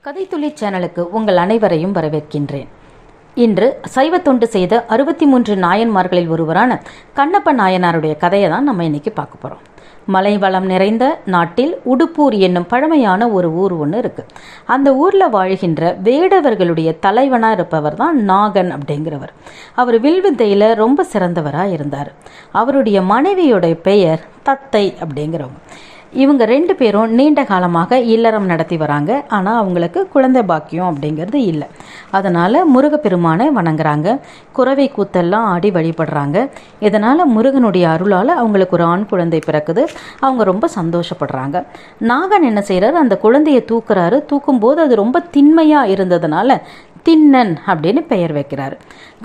கதைத்துளி சேனலுக்கு உங்கள் அனைவரையும் வரவேற்கின்றேன். இன்று சைவத்தொண்டு செய்த 63 நாயன்மார்களில் ஒருவரான கண்ணப்ப நாயனாருடைய கதையை தான் நம்ம இன்னைக்கு பார்க்க போகிறோம். மலை வளம் நிறைந்த நாட்டில் உடுப்பூர் என்னும் பழமையான ஒரு ஊர் ஒன்று இருக்குது. அந்த ஊரில் வாழ்கின்ற வேடவர்களுடைய தலைவனாக இருப்பவர் தான் நாகன் அப்படிங்கிறவர். அவர் வில்வித்தையில் ரொம்ப சிறந்தவராக இருந்தார். அவருடைய மனைவியோடைய பெயர் தத்தை அப்படிங்கிறவங்க. இவங்க 2 பேரும் நீண்ட காலமாக இல்லறம் நடத்தி வராங்க. ஆனால் அவங்களுக்கு குழந்தை பாக்கியம் அப்படிங்கிறது இல்லை. அதனால் முருகப்பெருமானை வணங்குறாங்க. குறவை கூத்தெல்லாம் ஆடி வழிபடுறாங்க. இதனால் முருகனுடைய அருளால் அவங்களுக்கு ஒரு ஆண் குழந்தை பிறக்குது. அவங்க ரொம்ப சந்தோஷப்படுறாங்க. நாகன் என்ன செய்கிறார், அந்த குழந்தையை தூக்குறாரு. தூக்கும்போது அது ரொம்ப திண்மையாக இருந்ததுனால திண்ணன் அப்படின்னு பெயர் வைக்கிறார்.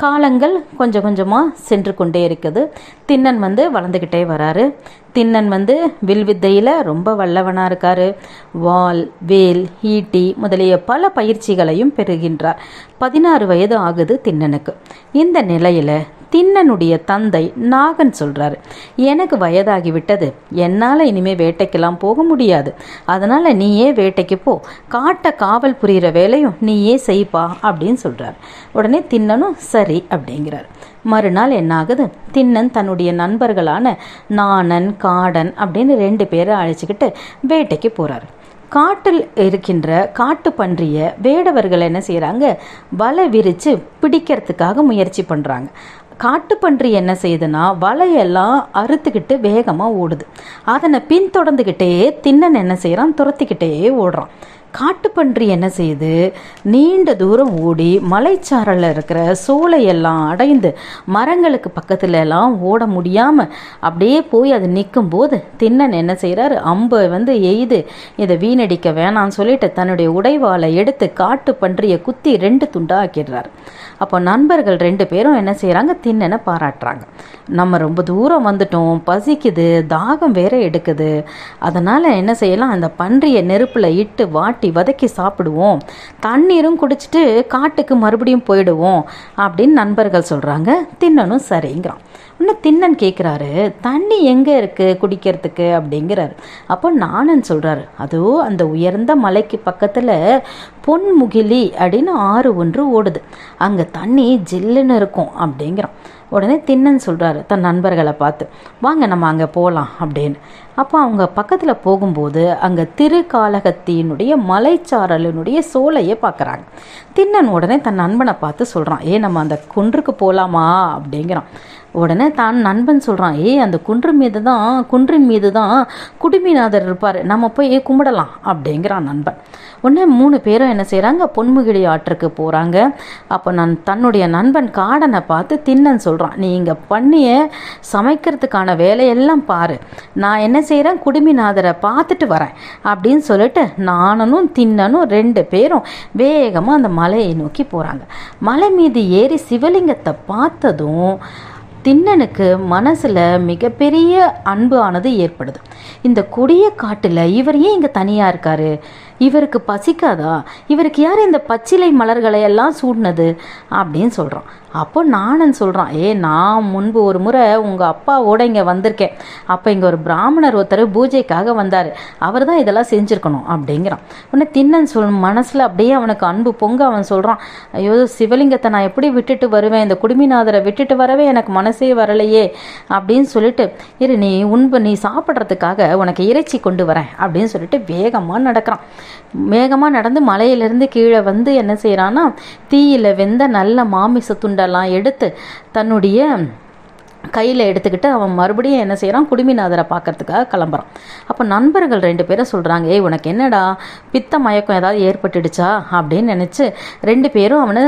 காலங்கள் கொஞ்சம் கொஞ்சமாக சென்று கொண்டே இருக்குது. திண்ணன் வளர்ந்துக்கிட்டே வராரு. திண்ணன் வில்வித்தையில் ரொம்ப வல்லவனாக இருக்கார். வாள், வேல், ஈட்டி முதலிய பல பயிற்சிகளையும் பெறுகின்றார். 16 வயது ஆகுது திண்ணனுக்கு. இந்த நிலையில் திண்ணனுடைய தந்தை நாகன் சொல்கிறாரு, எனக்கு வயதாகிவிட்டது, என்னால் இனிமேல் வேட்டைக்கெல்லாம் போக முடியாது. அதனால் நீயே வேட்டைக்கு போ, காட்டை காவல் புரிகிற வேலையும் நீயே செய்ப்பா அப்படின்னு சொல்கிறார். உடனே திண்ணனும் சரி அப்படிங்கிறார். மறுநாள் என்னாகுது, திண்ணன் தன்னுடைய நண்பர்களான நாணன், காடன் அப்படின்னு 2 பேரை அழைச்சிக்கிட்டு வேட்டைக்கு போகிறார். காட்டில் இருக்கின்ற காட்டு பன்றிய வேடவர்கள் என்ன செய்கிறாங்க, வலை விரித்து பிடிக்கிறதுக்காக முயற்சி பண்ணுறாங்க. காட்டுப்பன்றி என்ன செய்யுதுன்னா வலையெல்லாம் அறுத்துக்கிட்டு வேகமாக ஓடுது. அதனை பின்தொடர்ந்துக்கிட்டே திண்ணன் என்ன செய்கிறான், துரத்திக்கிட்டே ஓடுறான். காட்டுப்பன்றி என்ன செய்யுது, நீண்ட தூரம் ஓடி மலைச்சாரலில் இருக்கிற சோலையெல்லாம் அடைந்து மரங்களுக்கு பக்கத்துல எல்லாம் ஓட முடியாமல் அப்படியே போய் அது நிற்கும் போது திண்ணன் என்ன செய்கிறாரு, அம்பை எய்து இதை வீணடிக்க வேணான்னு சொல்லிட்டு தன்னுடைய உடைவாளை எடுத்து காட்டுப்பன்றியை குத்தி 2 துண்டாக ஆக்கிடுறாரு. அப்போ நண்பர்கள் 2 பேரும் என்ன செய்கிறாங்க, திண்ணனை பாராட்டுறாங்க. நம்ம ரொம்ப தூரம் வந்துட்டோம், பசிக்குது, தாகம் வேற எடுக்குது, அதனால் என்ன செய்யலாம், அந்த பன்றியை நெருப்பில் இட்டு வாட்டி வதக்கி சாப்பிடுவோம், தண்ணீரும் குடிச்சிட்டு காட்டுக்கு மறுபடியும் போயிடுவோம் அப்படின்னு நண்பர்கள் சொல்கிறாங்க. திண்ணனும் சரிங்கிறான். இன்னும் திண்ணன் கேட்குறாரு, தண்ணி எங்கே இருக்குது குடிக்கிறதுக்கு அப்படிங்கிறாரு. அப்போ நாணன் சொல்கிறாரு, அதோ அந்த உயர்ந்த மலைக்கு பக்கத்தில் பொன்முகிலி அப்படின்னு ஆறு ஒன்று ஓடுது, அங்கே தண்ணி ஜில்லுன்னு இருக்கும் அப்படிங்கிறான். உடனே திண்ணன் சொல்கிறாரு தன் நண்பர்களை பார்த்து, வாங்க நம்ம அங்கே போகலாம் அப்படின்னு. அப்போ அவங்க பக்கத்தில் போகும்போது அங்கே திருக்காலகத்தினுடைய மலைச்சாரலினுடைய சோலையை பார்க்குறாங்க. திண்ணன் உடனே தன் நண்பனை பார்த்து சொல்கிறான், நம்ம அந்த குன்றுக்கு போகலாமா அப்படிங்கிறான். உடனே தான் நண்பன் சொல்கிறான், அந்த குன்றின் மீது தான் குடுமிநாதர் இருப்பார், நம்ம போய் கும்பிடலாம் அப்படிங்கிறான் நண்பன். உடனே 3 பேரும் என்ன செய்கிறாங்க, பொன்முகிலி ஆற்றுக்கு போகிறாங்க. அப்போ தன்னுடைய நண்பன் காடனை பார்த்து திண்ணன் சொல்கிறான், நீ இங்கே பண்ணிய சமைக்கிறதுக்கான வேலையெல்லாம் பாரு, நான் என்ன செய்கிறேன், குடுமிநாதரை பார்த்துட்டு வரேன் அப்படின்னு சொல்லிட்டு நானும் திண்ணனும் 2 பேரும் வேகமாக அந்த மலையை நோக்கி போகிறாங்க. மலை மீது ஏறி சிவலிங்கத்தை பார்த்ததும் திண்ணனுக்கு மனசில் மிகப்பெரிய அன்பு ஆனது ஏற்படுது. இந்த கொடிய காட்டில் இவர் ஏன் இங்கே தனியாக இருக்காரு, இவருக்கு பசிக்காதா, இவருக்கு யார் இந்த பச்சிலை மலர்களை எல்லாம் சூடினது அப்படின்னு சொல்கிறான். அப்போ நாணன் சொல்கிறான், நான் முன்பு ஒரு முறை உங்கள் அப்பாவோட இங்கே வந்திருக்கேன், அப்போ இங்கே ஒரு பிராமணர் ஒருத்தர் பூஜைக்காக வந்தார், அவர் தான் இதெல்லாம் செஞ்சுருக்கணும் அப்படிங்கிறான். உடனே திண்ணன் மனசில் அப்படியே அவனுக்கு அன்பு பொங்க அவன் சொல்கிறான், ஐயோ சிவலிங்கத்தை நான் எப்படி விட்டுட்டு வருவேன், இந்த குடுமிநாதரை விட்டுட்டு வரவே எனக்கு மனசே வரலையே அப்படின்னு சொல்லிட்டு, நீ சாப்பிட்றதுக்காக உனக்கு இறைச்சி கொண்டு வரேன் அப்படின்னு சொல்லிட்டு வேகமாக நடக்கிறான். வேகமாக நடந்து மலையிலேருந்து கீழே என்ன செய்கிறான்னா, தீயில் வெந்த நல்ல மாமிச துண்டெல்லாம் எடுத்து தன்னுடைய கையில் எடுத்துக்கிட்டு அவன் மறுபடியும் என்ன செய்கிறான், குடுமிநாதரை பார்க்கறதுக்காக கிளம்புறான். அப்போ நண்பர்கள் 2 பேரும் சொல்கிறாங்க, உனக்கு என்னடா பித்த மயக்கம் ஏதாவது ஏற்பட்டுடுச்சா அப்படின்னு நினச்சி 2 பேரும் அவனை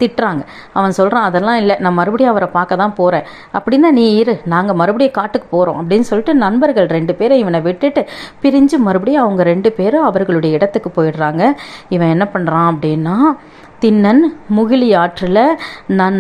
திட்டுறாங்க. அவன் சொல்கிறான், அதெல்லாம் இல்லை, நான் மறுபடியும் அவரை பார்க்க தான் போகிறேன், அப்படின்னா நீ இரு, நாங்கள் மறுபடியும் காட்டுக்கு போகிறோம் அப்படின்னு சொல்லிட்டு நண்பர்கள் 2 பேரும் இவனை விட்டுட்டு பிரிஞ்சு மறுபடியும் அவங்க 2 பேரும் அவர்களுடைய இடத்துக்கு போயிடுறாங்க. இவன் என்ன பண்ணுறான் அப்படின்னா, திண்ணன் முகிலி ஆற்றில்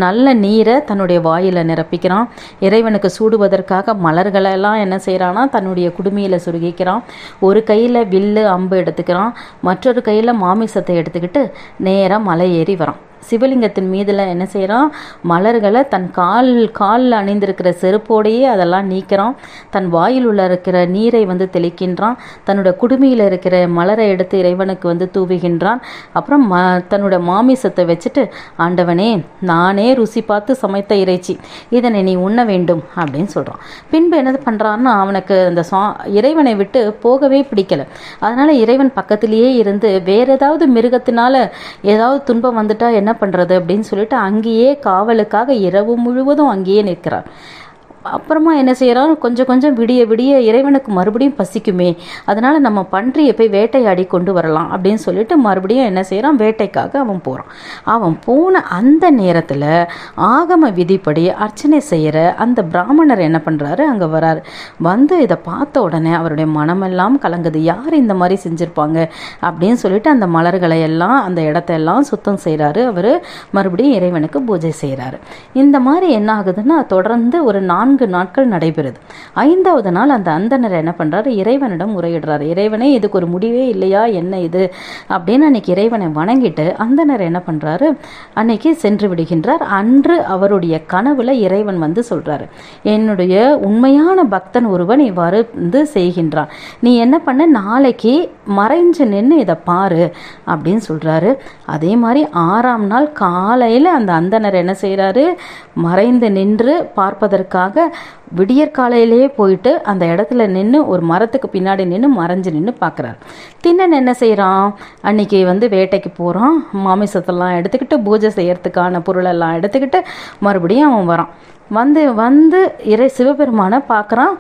நல்ல நீரை தன்னுடைய வாயில் நிரப்பிக்கிறான். இறைவனுக்கு சூடுவதற்காக மலர்களெல்லாம் என்ன செய்கிறான்னா தன்னுடைய குடுமியில் சுருகிக்கிறான். ஒரு கையில் வில்லு அம்பு எடுத்துக்கிறான், மற்றொரு கையில் மாமிசத்தை எடுத்துக்கிட்டு நேராக மலை ஏறி வரான். சிவலிங்கத்தின் மீதில் என்ன செய்கிறான், மலர்களை தன் காலில் அணிந்திருக்கிற செருப்போடையே அதெல்லாம் நீக்கிறான். தன் வாயில் உள்ள இருக்கிற நீரை தெளிக்கின்றான். தன்னோட குடுமையில் இருக்கிற மலரை எடுத்து இறைவனுக்கு தூவுகின்றான். அப்புறம் தன்னோட மாமிசத்தை வச்சுட்டு, ஆண்டவனே, நானே ருசி பார்த்து சமைத்த இறைச்சி, இதனை நீ உண்ண வேண்டும் அப்படின்னு சொல்கிறான். பின்பு என்ன பண்ணுறான்னா, அவனுக்கு அந்த இறைவனை விட்டு போகவே பிடிக்கல. அதனால இறைவன் பக்கத்திலேயே இருந்து வேற ஏதாவது மிருகத்தினால ஏதாவது துன்பம் வந்துட்டா என்ன பண்ணுறது அப்படின்னு சொல்லிட்டு அங்கேயே காவலுக்காக இரவு முழுவதும் அங்கேயே நிற்கிறார். அப்புறமா என்ன செய்கிறான், கொஞ்சம் கொஞ்சம் விடிய விடிய இறைவனுக்கு மறுபடியும் பசிக்குமே, அதனால் நம்ம பன்றியை போய் வேட்டையாடி கொண்டு வரலாம் அப்படின்னு சொல்லிட்டு மறுபடியும் என்ன செய்கிறான், வேட்டைக்காக அவன் போகிறான். அவன் போன அந்த நேரத்தில் ஆகம விதிப்படி அர்ச்சனை செய்கிற அந்த பிராமணர் என்ன பண்ணுறாரு, அங்கே வராரு. இதை பார்த்த உடனே அவருடைய மனமெல்லாம் கலங்குது. யார் இந்த மாதிரி செஞ்சுருப்பாங்க அப்படின்னு சொல்லிட்டு அந்த மலர்களை எல்லாம் அந்த இடத்தையெல்லாம் சுத்தம் செய்கிறாரு. அவர் மறுபடியும் இறைவனுக்கு பூஜை செய்கிறாரு. இந்த மாதிரி என்ன ஆகுதுன்னா, தொடர்ந்து ஒரு 4 நாட்கள் நடைபெறுது. 5வது நாள் அந்த அந்தனர் என்ன பண்றாரு, இறைவனிடம் முறையிடுறாரு. இறைவனே, இதுக்கு ஒரு முடிவே இல்லையா, என்ன இது அப்படின்னு அன்னைக்கு இறைவனை வணங்கிட்டு அந்தனர் என்ன பண்றாரு, அன்னைக்கு சென்று விடுகின்றார். அன்று அவருடைய கனவுல இறைவன் சொல்றாரு, என்னுடைய உண்மையான பக்தன் ஒருவன் இவ்வாறு செய்கின்றான், நீ என்ன பண்ண, நாளைக்கு மறைஞ்சு நின்று இதை பாரு அப்படின்னு சொல்றாரு. அதே மாதிரி 6ஆம் நாள் காலையில அந்த அந்தனர் என்ன செய்யறாரு, மறைந்து நின்று பார்ப்பதற்காக விடியற்காலையிலேயே போயிட்டு அந்த இடத்துல நின்று ஒரு மரத்துக்கு பின்னாடி நின்று மறைஞ்சு நின்று பார்க்குறாரு. திண்ணன் என்ன செய்கிறான், அன்னைக்கு வேட்டைக்கு போகிறான். மாமிசத்தெல்லாம் எடுத்துக்கிட்டு பூஜை செய்யறதுக்கான பொருளெல்லாம் எடுத்துக்கிட்டு மறுபடியும் அவன் வரான். வந்து சிவபெருமானை பார்க்குறான்.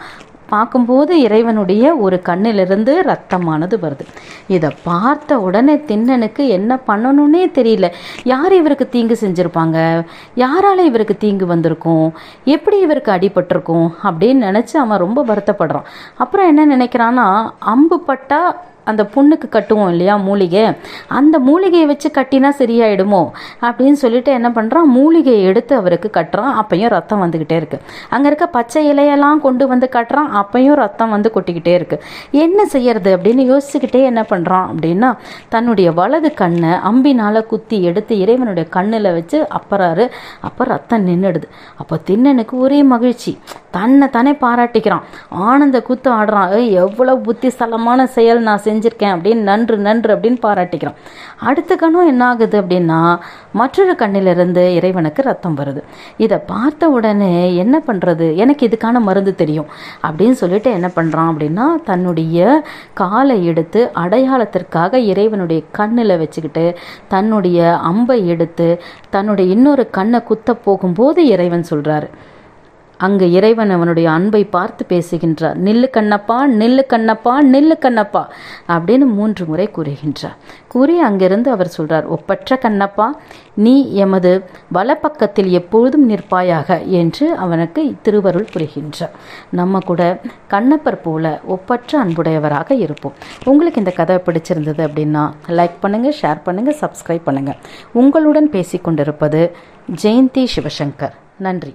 பார்க்கும்போது இறைவனுடைய ஒரு கண்ணிலிருந்து ரத்தமானது வருது. இதை பார்த்த உடனே திண்ணனுக்கு என்ன பண்ணணும்னே தெரியல. யார் இவருக்கு தீங்கு செஞ்சுருப்பாங்க, யாரால இவருக்கு தீங்கு வந்திருக்கும், எப்படி இவருக்கு அடிபட்டிருக்கும் அப்படின்னு நினச்சி அவன் ரொம்ப வருத்தப்படுறான். அப்புறம் என்ன நினைக்கிறான்னா, அம்பு பட்டா அந்த புண்ணுக்கு கட்டுவோம் இல்லையா மூலிகை, அந்த மூலிகையை வச்சு கட்டினா சரியாயிடுமோ அப்படின்னு சொல்லிட்டு என்ன பண்ணுறான், மூலிகையை எடுத்து அவருக்கு கட்டுறான். அப்பையும் ரத்தம் வந்துக்கிட்டே இருக்கு. அங்கே இருக்க பச்சை இலையெல்லாம் கொண்டு கட்டுறான். அப்பையும் ரத்தம் கொட்டிக்கிட்டே இருக்கு. என்ன செய்யறது அப்படின்னு யோசிச்சுக்கிட்டே என்ன பண்ணுறான் அப்படின்னா, தன்னுடைய வலது கண்ணை அம்பினால் குத்தி எடுத்து இறைவனுடைய கண்ணில் வச்சு அப்பறாரு. அப்போ ரத்தம் நின்றுடுது. அப்போ திண்ணனுக்கு ஒரே மகிழ்ச்சி, தன்னை தானே பாராட்டிக்கிறான், ஆனந்த கூத்து ஆடுறான். எவ்வளவு புத்திஸ்தலமான செயல் நான் செஞ்சிருக்கேன் அப்படின்னு நன்று அப்படின்னு பாராட்டிக்கிறான். அடுத்த கணம் என்ன ஆகுது அப்படின்னா, மற்றொரு கண்ணிலிருந்து இறைவனுக்கு ரத்தம் வருது. இதை பார்த்த உடனே என்ன பண்றது, எனக்கு இதுக்கான மருந்து தெரியும் அப்படின்னு சொல்லிட்டு என்ன பண்றான் அப்படின்னா, தன்னுடைய காலை எடுத்து அடையாளத்திற்காக இறைவனுடைய கண்ணில் வச்சுக்கிட்டு தன்னுடைய அம்பை எடுத்து தன்னுடைய இன்னொரு கண்ணை குத்த போகும்போது இறைவன் சொல்றாரு, அங்கு இறைவன் அவனுடைய அன்பை பார்த்து பேசுகின்றார். நில்லு கண்ணப்பா, நில்லு கண்ணப்பா, நில்லு கண்ணப்பா அப்படின்னு 3 முறை கூறுகின்றார். கூறி அங்கிருந்து அவர் சொல்றார், ஒப்பற்ற கண்ணப்பா, நீ எமது வலப்பக்கத்தில் எப்பொழுதும் நிற்பாயாக என்று அவனுக்கு திருவருள் புரிகின்றார். நம்ம கூட கண்ணப்பர் போல ஒப்பற்ற அன்புடையவராக இருப்போம். உங்களுக்கு இந்த கதை பிடிச்சிருந்தது அப்படின்னா லைக் பண்ணுங்க, ஷேர் பண்ணுங்க, சப்ஸ்கிரைப் பண்ணுங்க. உங்களுடன் பேசிக்கொண்டிருப்பது ஜெயந்தி சிவசங்கர். நன்றி.